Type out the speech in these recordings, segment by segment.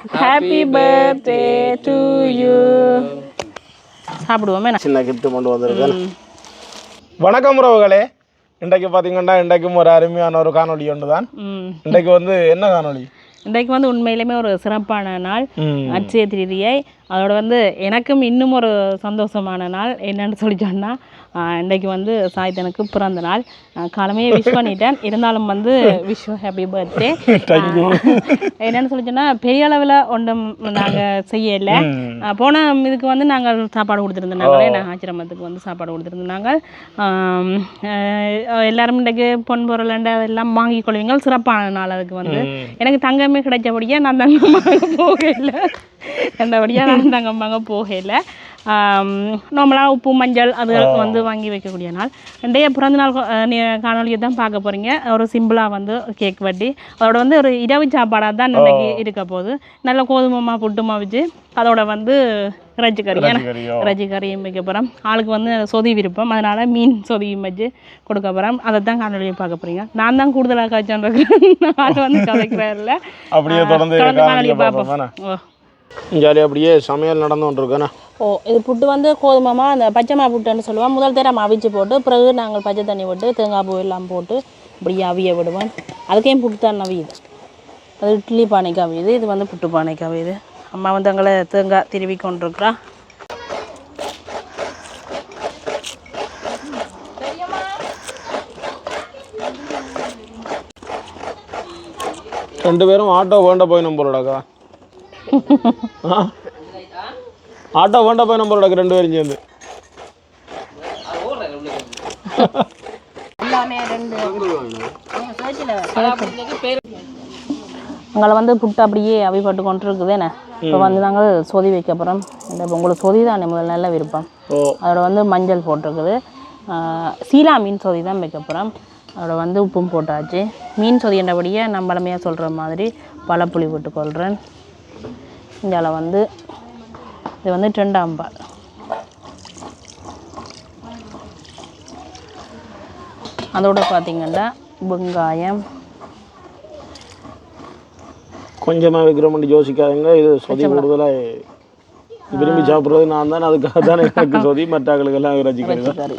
Happy birthday to you. சாப்பிடுவோமே சின்ன gift கொண்டு வந்திருக்கேன். வணக்கம் உறவுகளே. இன்றைக்கு பார்த்தீங்கன்னா இன்றைக்கும் ஒரு அருமையான ஒரு காணொளி ஒன்று தான். இன்றைக்கு வந்து என்ன காணொளி? இன்றைக்கு வந்து உண்மையிலுமே ஒரு சிறப்பான நாள், அட்சய திருதியை. அதோட வந்து எனக்கும் இன்னும் ஒரு சந்தோஷமான நாள் என்னன்னு சொல்லி சொன்னால், இன்றைக்கு வந்து சாய்தனுக்கு பிறந்த நாள். காலமே விஷ் பண்ணிட்டேன், இருந்தாலும் வந்து விஷ் ஹாப்பி பர்த்டே. என்னென்னு சொல்லி சொன்னால் பெரிய அளவில் ஒன்றும் நாங்கள் செய்யலை. போன இதுக்கு வந்து நாங்கள் சாப்பாடு கொடுத்துருந்தோம், நாங்கள் ஆச்சிரமத்துக்கு வந்து சாப்பாடு கொடுத்துருந்தோம். எல்லாரும் இன்றைக்கு பொன் பொருள் அதெல்லாம் வாங்கி கொள்வீங்க, சிறப்பான நாள். அதுக்கு வந்து எனக்கு தங்கமே கிடைச்சபடியாக நான் தங்கம்பாங்க போகலை, கண்டபடியாக நான் தங்கம்பாங்க போகலை. நார்மலாக உப்பு மஞ்சள் அது வந்து வாங்கி வைக்கக்கூடிய நாள். இன்றைய பிறந்தநாள் காணொலியை தான் பார்க்க போகிறீங்க. ஒரு சிம்பிளாக வந்து கேக் வெட்டி அதோட வந்து ஒரு இரவு சாப்பாடாக தான் இன்றைக்கி இருக்க போகுது. நல்ல கோதுமை புட்டுமா வச்சு அதோட வந்து இறைச்சி கறியும் வைக்க போகிறோம். ஆளுக்கு வந்து சொதி விருப்பம், அதனால் மீன் சொதியும் வச்சு கொடுக்க போகிறோம். அதை தான் காணொலியை பார்க்க போகிறீங்க. நான் தான் கூடுதலாக காய்ச்சான் ஆள் வந்து கதைக்கிறாரில்ல, அப்படியே தொடர்ந்து காணொலியை பார்ப்போம். ஜாலியாக அப்படியே சமையல் நடந்து கொண்டிருக்கேண்ணா. இது புட்டு வந்து கோதுமாமா அந்த பச்சைமா புட்டுன்னு சொல்லுவோம். முதல் தரம் அவிச்சு போட்டு பிறகு நாங்கள் பச்சை தண்ணி விட்டு தேங்காய் பூ எல்லாம் போட்டு இப்படியே அவிய விடுவோம். அதுக்கையும் புட்டு தான் அவியுது. அது இட்லி பானைக்கு அவியுது, இது வந்து புட்டு பானைக்கு அவியுது. அம்மா வந்து எங்களை தேங்காய் திருவி கொண்டிருக்கிறா. ரெண்டு பேரும் ஆட்டோ வேண்ட போய் நம்பரோடாக்கா ஆட்டோ வேண்ட போய் நம்பரோடாக்க ரெண்டு பேரும் சேர்ந்து எங்களை வந்து புட்டு அப்படியே அவிப்பட்டு கொண்டு இருக்குதுன்னு. இப்போ வந்து நாங்கள் சொதி வைக்க போகிறோம். இந்த உங்களுக்கு சொதி தான் முதல் நல்ல விருப்பம். அதோட வந்து மஞ்சள் போட்டிருக்குது. சீலா மீன் சொதி தான் வைக்க போகிறோம். அதோட வந்து உப்பும் போட்டாச்சு. மீன் சொதி என்றபடியே நான் பழமையாக சொல்கிற மாதிரி பழப்புளி போட்டுக்கொள்கிறேன். இதில் வந்து இது வந்து 2ஆம் பால். அதோட பார்த்திங்கன்னா வெங்காயம் கொஞ்சமாக வைக்கிறோம்னு யோசிக்காதுங்க. இது சொதி கூடுதலாக விரும்பி சாப்பிட்றது நான் தான், அதுக்காக தான் எனக்கு சொதி, மற்றாக்களுக்கெல்லாம் இறைச்சி கறி.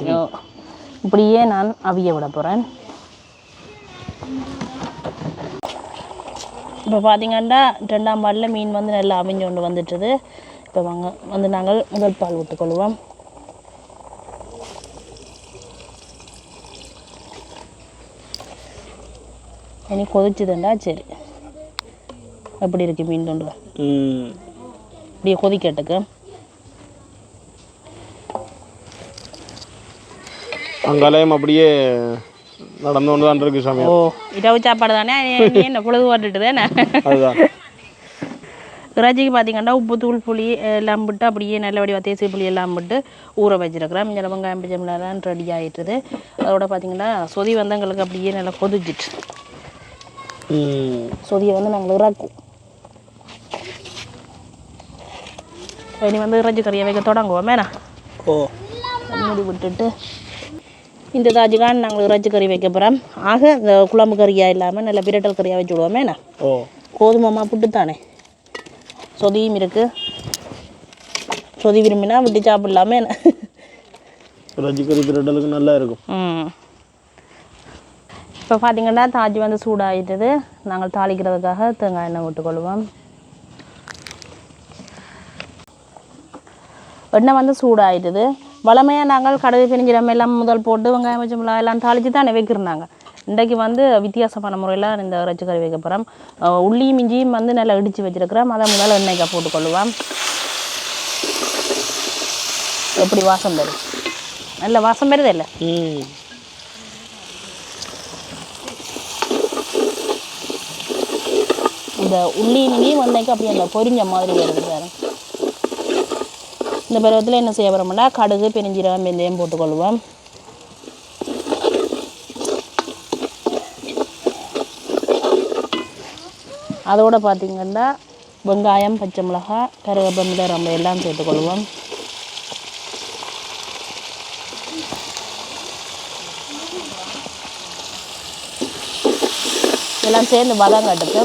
இப்படியே நான் அவிய விட போகிறேன். இப்போ பார்த்திங்கன்னா 2ஆம் பாலில் மீன் வந்து நல்லா அவிஞ்சு கொண்டு வந்துட்டுது. இப்போ வாங்க வந்து நாங்கள் முதல் பால் விட்டுக்கொள்வோம். இனி கொதிச்சுதுண்டா சரி. எப்படி இருக்கு மீன் தொண்டு? இப்படியே கொதிக்கட்டுக்கு அங்காலயம் அப்படியே நடந்து கொண்டு தான் இருக்கு சமையல். இரவு சாப்பாடு தானே, என்ன பொழுது ஓட்டுட்டு தானே. இறைச்சிக்கு பார்த்திங்கன்னா உப்பு தூள் புளி எல்லாம் விட்டு அப்படியே நல்லபடி தேசி புளி எல்லாம் விட்டு ஊற வச்சிருக்கிறேன். இங்கே வெங்காயம் பச்சைமிளகாய் ரெடி ஆகிட்டுது. அதோட பார்த்திங்கன்னா சொதி வந்து எங்களுக்கு அப்படியே நல்லா கொதிச்சிட்டு சொதியை வந்து நாங்கள் இறக்கும். இனி வந்து இறைச்சி கறியை வைக்க தொடங்குவோம் மேனா. மூடி விட்டுட்டு இந்த தாஜிக்கான் நாங்கள் இறைச்சி கறி வைக்க போகிறோம். ஆக இந்த குழம்பு கறியாக இல்லாமல் நல்ல பிரட்டல் கறியாக வச்சு விடுவோமேண்ணா. கோதுமாமா புட்டு தானே, சொதியும் இருக்குது. சொதி விரும்பினா விட்டு சாப்பிடலாமே. இறைச்சி கறி பிரட்டலுக்கு நல்லா இருக்கும். இப்போ பார்த்திங்கன்னா தாஜி வந்து சூடாகிட்டது. நாங்கள் தாளிக்கிறதுக்காக தேங்காய் எண்ணெய் விட்டுக்கொள்வோம். எண்ணெய் வந்து சூடாகிட்டுது. வளமையாக நாங்கள் கடுகு பெருஞ்சீரகம் எல்லாம் முதல் போட்டு வெங்காயம் பச்சை மிளகாய் எல்லாம் தாளித்து தானே வைக்கிறோம். இன்றைக்கு வந்து வித்தியாசமான முறையில் இந்த இறைச்சி கறி வைக்க போகிறோம். உள்ளியும் இஞ்சியும் வந்து நல்லா இடித்து வச்சுருக்கிறோம். அதை முதல்ல எண்ணெய்க்காக போட்டுக்கொள்ளுவோம். எப்படி வாசம் வருது? நல்ல வாசம் வருது இல்லை? இந்த உள்ளி இஞ்சியும் வந்தேக்கு அப்படியே அந்த பொரிஞ்ச மாதிரி வருது வேறு. இந்த பருவத்தில் என்ன செய்ய போகிறோம்னா கடுகு பெருஞ்சீரகம் வெந்தயம் போட்டுக்கொள்வோம். அதோடு பார்த்திங்கன்னா வெங்காயம் பச்சை மிளகாய் கருவேப்பிலை ரொம்ப எல்லாம் சேர்த்துக்கொள்வோம். எல்லாம் சேர்ந்து வதங்கட்டுக்கு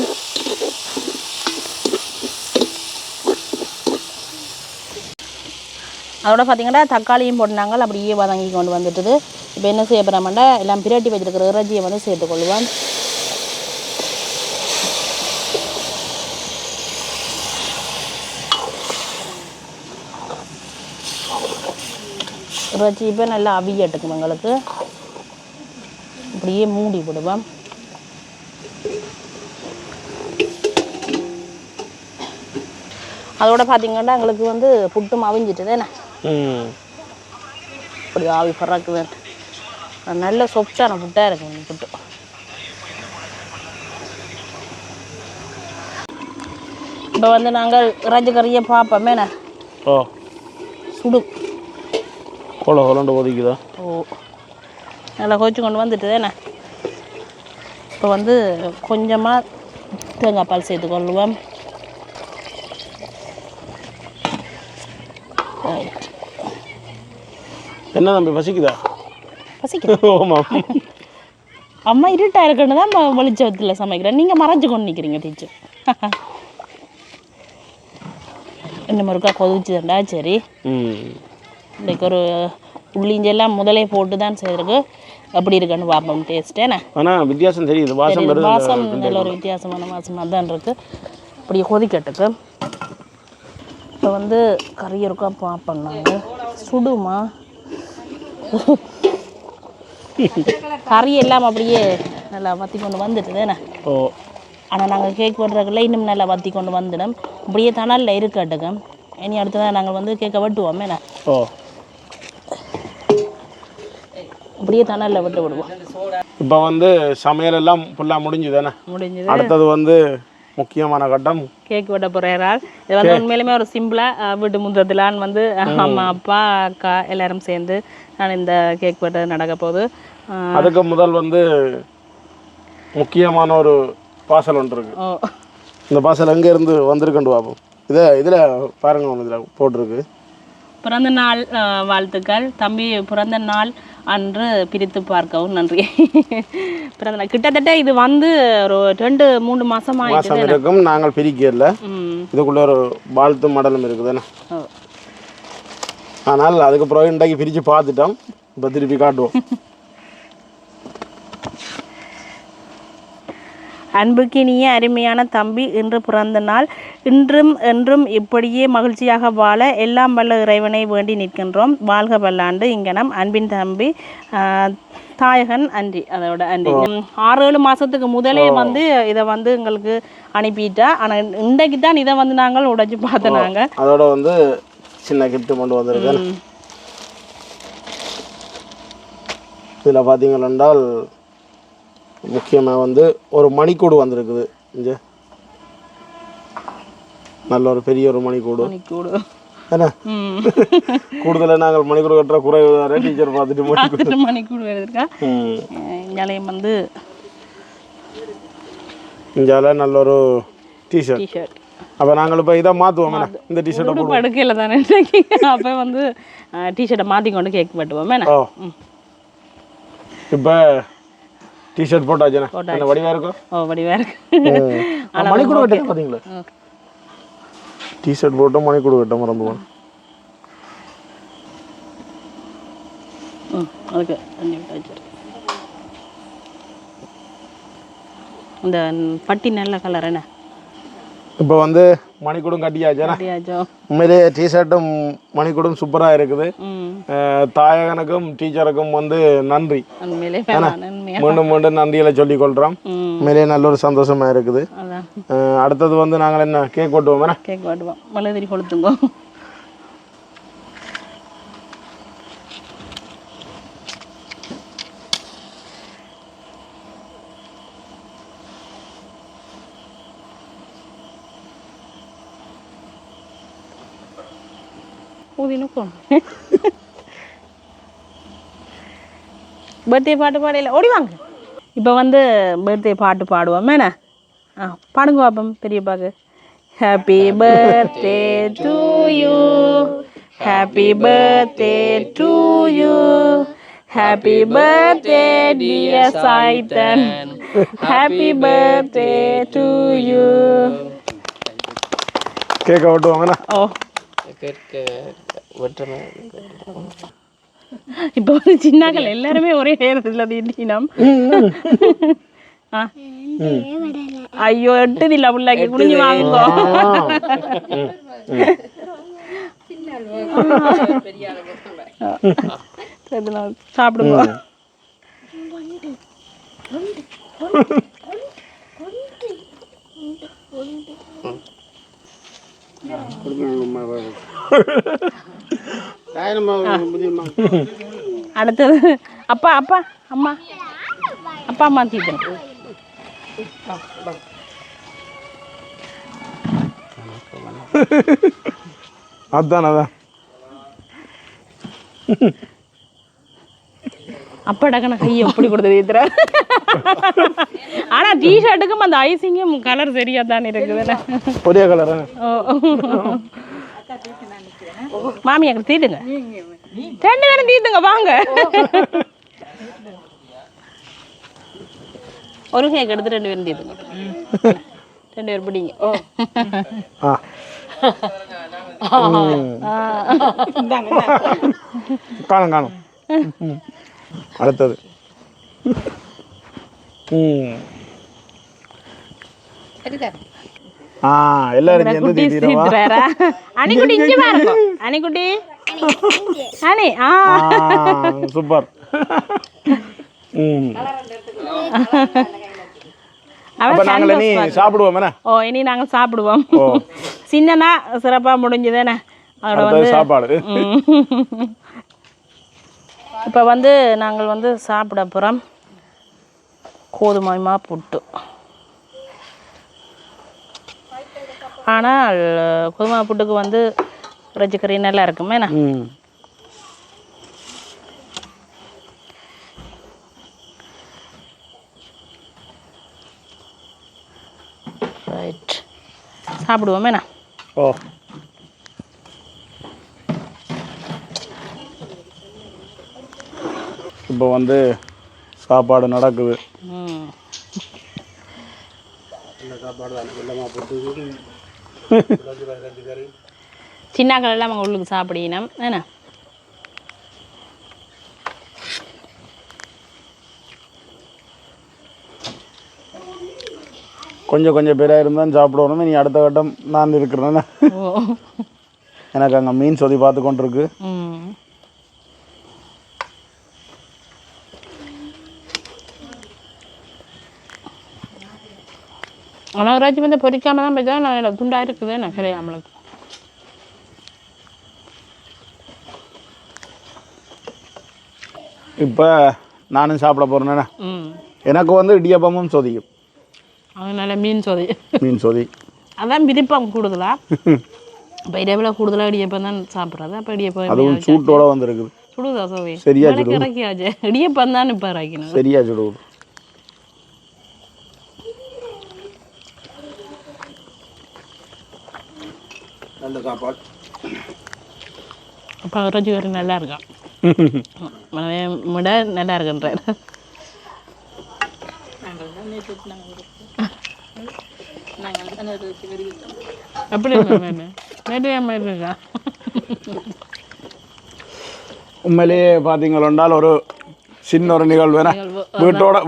அதோட பார்த்தீங்கன்னா தக்காளியும் போட்டுனாங்க அப்படியே வதங்கி கொண்டு வந்துட்டுது. இப்போ என்ன செய்ய போகிறோம்னா எல்லாம் பிரட்டி வச்சுருக்கிற இறைச்சியை வந்து சேர்த்துக்கொள்ளுவோம். இறைச்சி இப்போ நல்லா அவியட்டுக்கும் எங்களுக்கு. அப்படியே மூடி விடுவோம். அதோட பார்த்தீங்கன்னா எங்களுக்கு வந்து புட்டும் அவிஞ்சிட்டுது என்ன அப்படி ஆவி பறக்குது. நல்ல சொஃப்டான புட்டாக இருக்குங்க புட்டு. இப்போ வந்து நாங்கள் இறைச்சி கறியை பார்ப்போமே என்ன சுடும் ஒதுக்குதா. ஓ நல்லா கொதிச்சு கொண்டு வந்துட்டு என்ன. இப்போ வந்து கொஞ்சமாக தேங்காய் பால் சேர்த்துக்கொள்ளுவோம். என்ன தம்பி பசிக்குதா? பசிக்குது. அம்மா இருட்டா இருக்குன்னு தான் வெளிச்சத்தில் சமைக்கிறேன். நீங்கள் மறைஞ்சு கொண்டு நிற்கிறீங்க டீச்சர். இன்னும் ஒருக்கா கொதிச்சுதண்டா. சரி இன்றைக்கு ஒரு உள்ளிஞ்செல்லாம் முதலே போட்டு தான் செய்திருக்கு. எப்படி இருக்குன்னு பார்ப்போம் டேஸ்ட்டேண்ணே. ஆனால் வித்தியாசம் தெரியுது. வாசம் நல்ல ஒரு வித்தியாசமான வாசமாக தான் இருக்குது. இப்படி கொதிக்கட்டுக்கு. இப்போ வந்து கறி இருக்கா பார்ப்போம்னாங்க. சுடுமா கறி எல்லாம் அப்படியே நல்லா வற்றி கொண்டு வந்துட்டுதுண்ணே. ஆனால் நாங்கள் கேக் பண்ணுறதுக்குள்ள இன்னும் நல்லா வற்றி கொண்டு வந்துடும். இப்படியே தணலில் இருக்கட்டுங்க. இனி அடுத்து தான் நாங்கள் வந்து கேக்கை வெட்டுவோமே என்ன. அப்படியே தணலில் விட்டு விடுவோம். இப்போ வந்து சமையல் எல்லாம் ஃபுல்லாக முடிஞ்சுதானே? முடிஞ்சுது. அடுத்தது வந்து முக்கியமான கட்டம் கேக் வெட்ட போகிறார். இது வந்து உண்மையிலுமே ஒரு சிம்பிளாக வீட்டு முந்தத்திலான்னு வந்து அம்மா அப்பா அக்கா எல்லாரும் சேர்ந்து நான் இந்த கேக் வெட்ட நடக்க போகுது. அதுக்கு முதல் வந்து முக்கியமான ஒரு பார்சல் ஒன்று இருக்கு. இந்த பார்சல் எங்கேருந்து வந்திருக்குன்னு பார்ப்போம். இதில் பாருங்க, இதில் போட்டிருக்கு பிறந்த நாள் வாழ்த்துக்கள். தம்பி பிறந்த நாள் அன்று பிரித்து பார்க்கவும் நன்றி. பிறந்த நாள் கிட்டத்தட்ட இது வந்து ஒரு 2-3 மாதம் இருக்கும். நாங்கள் பிரிக்கல. இதுக்குள்ள ஒரு வாழ்த்து மடலும் இருக்குதுண்ணே. ஆனால் அதுக்கப்புறம் இன்றைக்கு பிரித்து பார்த்துட்டோம். இப்போ திருப்பி காட்டுவோம். அன்புக்கினிய அருமையான தம்பி, இன்று பிறந்த நாள். இன்றும் என்றும் இப்படியே மகிழ்ச்சியாக வாழ எல்லாம் வல்ல இறைவனை வேண்டி நிற்கின்றோம். வாழ்க பல்லாண்டு. இங்கனம் அன்பின் தம்பி தாயகன் அன்றி. அதோட அன்றி 6-7 மாதத்துக்கு முதலே வந்து இதை வந்து எங்களுக்கு அனுப்பிட்டா. ஆனால் இன்றைக்கு தான் இதை வந்து நாங்கள் உடைச்சு பார்த்தனாங்க. அதோட வந்து சின்ன கிஃப்ட் கொண்டு வந்திருக்கேன். இதில் பார்த்தீங்கன்னால் முக்கியமாக வந்து ஒரு மணிக்கூடு வந்திருக்குது. இங்கே நல்ல ஒரு பெரிய ஒரு மணிக்கூடு. என்ன கூடுதலாக நாங்கள் மணிக்கூடு கட்டுற குறைவு வேறு. டீச்சர் பார்த்துட்டு மணிக்கூடு வேறுக்கா. இங்காலையும் வந்து இங்கால நல்ல ஒரு டிஷர்ட். அப்போ நாங்கள் இப்போ இதை மாற்றுவோம். இந்த டிஷர்ட்டை படுக்கையில் தானே அப்போ வந்து டிஷர்ட்டை மாற்றி கொண்டு கேக் வெட்டுவோமே. இப்போ டிஷர்ட் போட்டாச்சுண்ணே. என்ன வடிவாக இருக்கும்? வடிவாக இருக்கு. மணிக்கூடு கட்ட பார்த்தீங்களா? டிஷர்ட் போட்டு மணிக்கூடு கட்ட மறந்துவோம். அதுக்கு இந்த பட்டி நல்ல கலர் என்ன. இப்போ வந்து மணிக்கூடும் கட்டியாச்சா. உண்மையிலே டிஷர்ட்டும் மணிக்கூடும் சூப்பராக இருக்குது. தாயகனுக்கும் டீச்சருக்கும் வந்து நன்றி. மீண்டும் மீண்டும் நன்றிகளை சொல்லிக் கொள்கிறோம். உண்மையிலே நல்ல ஒரு சந்தோஷமா இருக்குது. அடுத்தது வந்து நாங்கள் என்ன கேக் வெட்டுவோம். கேக் வெட்டுவோம். மலதிரி கொளுத்துங்க. பர்த்டே பாட்டு பாடையில ஓடி வாங்க. இப்போ வந்து பர்த்டே பாட்டு பாடுவோம். என்ன பாடுங்க பாப்போம் பெரியப்பாக்கு. Happy birthday to you, happy birthday to you, happy birthday dear Chaitan, happy birthday to you. கேக்க வெட்டுவாங்கண்ணா. ஓ இப்போ வந்து சின்னாக்கள் எல்லாருமே ஒரே நேரத்தில் தீண்டினம். ஐயோ எட்டுதில்ல பிள்ளைக்கு குனிஞ்சு வாங்குங்கோ. சாப்பிடுங்க. அடுத்தது அப்பா அப்பா அம்மா அப்பா அம்மா தீட்டு. அதான் அதான் அப்பா டக்குன கையை எப்படி கொடுத்தது ஏத்துற. ஆனா டிஷர்ட்டுக்கும் அந்த ஐசிங்கும் கலர் சரியா தானே இருக்குதுல்ல, ஒரே கலர். மாமி அங்கே தீட்டுங்க, 2 பேரும் தீட்டுங்க வாங்க. ஒரு கேக் எடுத்து 2 பேரும் தீட்டுங்க, 2 பேர் பிடிங்க. காணும் காணும். அடுத்தது எல்லாரும் அணிக்குட்டி இங்கே பாருங்க. அணிக்குட்டி அணி சூப்பர். சாப்பிடுவோம். ஓ இனி நாங்கள் சாப்பிடுவோம். சின்னனா சிறப்பாக முடிஞ்சுதானே அதோட வந்து சாப்பாடு. இப்போ வந்து நாங்கள் வந்து சாப்பிட போகிறோம் கோதுமை புட்டு. ஆனால் கோதுமை புட்டுக்கு வந்து இறைச்சிக்கறி நல்லா இருக்குமே. ரைட் சாப்பிடுவோமேண்ணா. ஓ இப்போ வந்து சாப்பாடு நடக்குது. சின்னாக்கள் எல்லாம் அவங்க உள்ளுக்கு சாப்பிடணும் ஏன்னா கொஞ்சம் கொஞ்சம் பேராக இருந்தாலும் சாப்பிடணும். நீ அடுத்த கட்டம் நான் இருக்கிறேன்னா எனக்கு அங்கே மீன் சொதி பார்த்து கொண்டிருக்கு. ஆனால் ராஜி வந்து பொறிக்காம தான் போய் தான் நான் துண்டாக இருக்குது நான் கிடையாமலுக்கு. இப்போ நானும் சாப்பிட போகிறேன்னா எனக்கு வந்து இடியப்பமும் சொதிக்கும். அதனால மீன் சொதி மீன் சொதி அதான் விருப்பம் கூடுதலா. இப்போ இடையில கூடுதலாக இடியப்பம் தான் சாப்பிட்றது. அப்போ இடியப்பம் அதுவும் சூட்டோட வந்துருக்குது. சுடுதா சோவி சரியா இறக்கியாச்சு. இடியப்பம் தான் இப்போ இறக்கணும். சரியா சுடுவது. நல்ல சாப்பாடு. அப்போ ருச்சி வேறு நல்லா இருக்கான். விட நல்லா இருக்குன்றார். அப்படி நிறைய மாதிரி இருக்கா. உண்மையிலேயே பார்த்தீங்களா ஒரு சின்ன ஒரு நிகழ்வு வேணா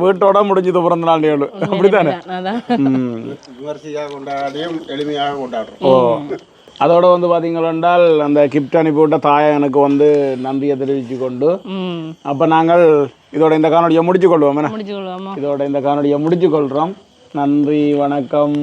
வீட்டோட முடிஞ்சது பிறந்த நாள் நிகழ்வு அப்படித்தானே. விமர்சையாக கொண்டாடியும் எளிமையாக கொண்டாடுறோம். ஓ அதோட வந்து பார்த்தீங்கன்னா அந்த கிஃப்ட் அனுப்பிவிட்ட தாயை எனக்கு வந்து நன்றியை தெரிவித்து கொண்டு அப்போ நாங்கள் இதோட இந்த காணொலியை முடிச்சு கொள்வோம். இதோட இந்த காணொலியை முடிச்சு கொள்கிறோம். நன்றி, வணக்கம்.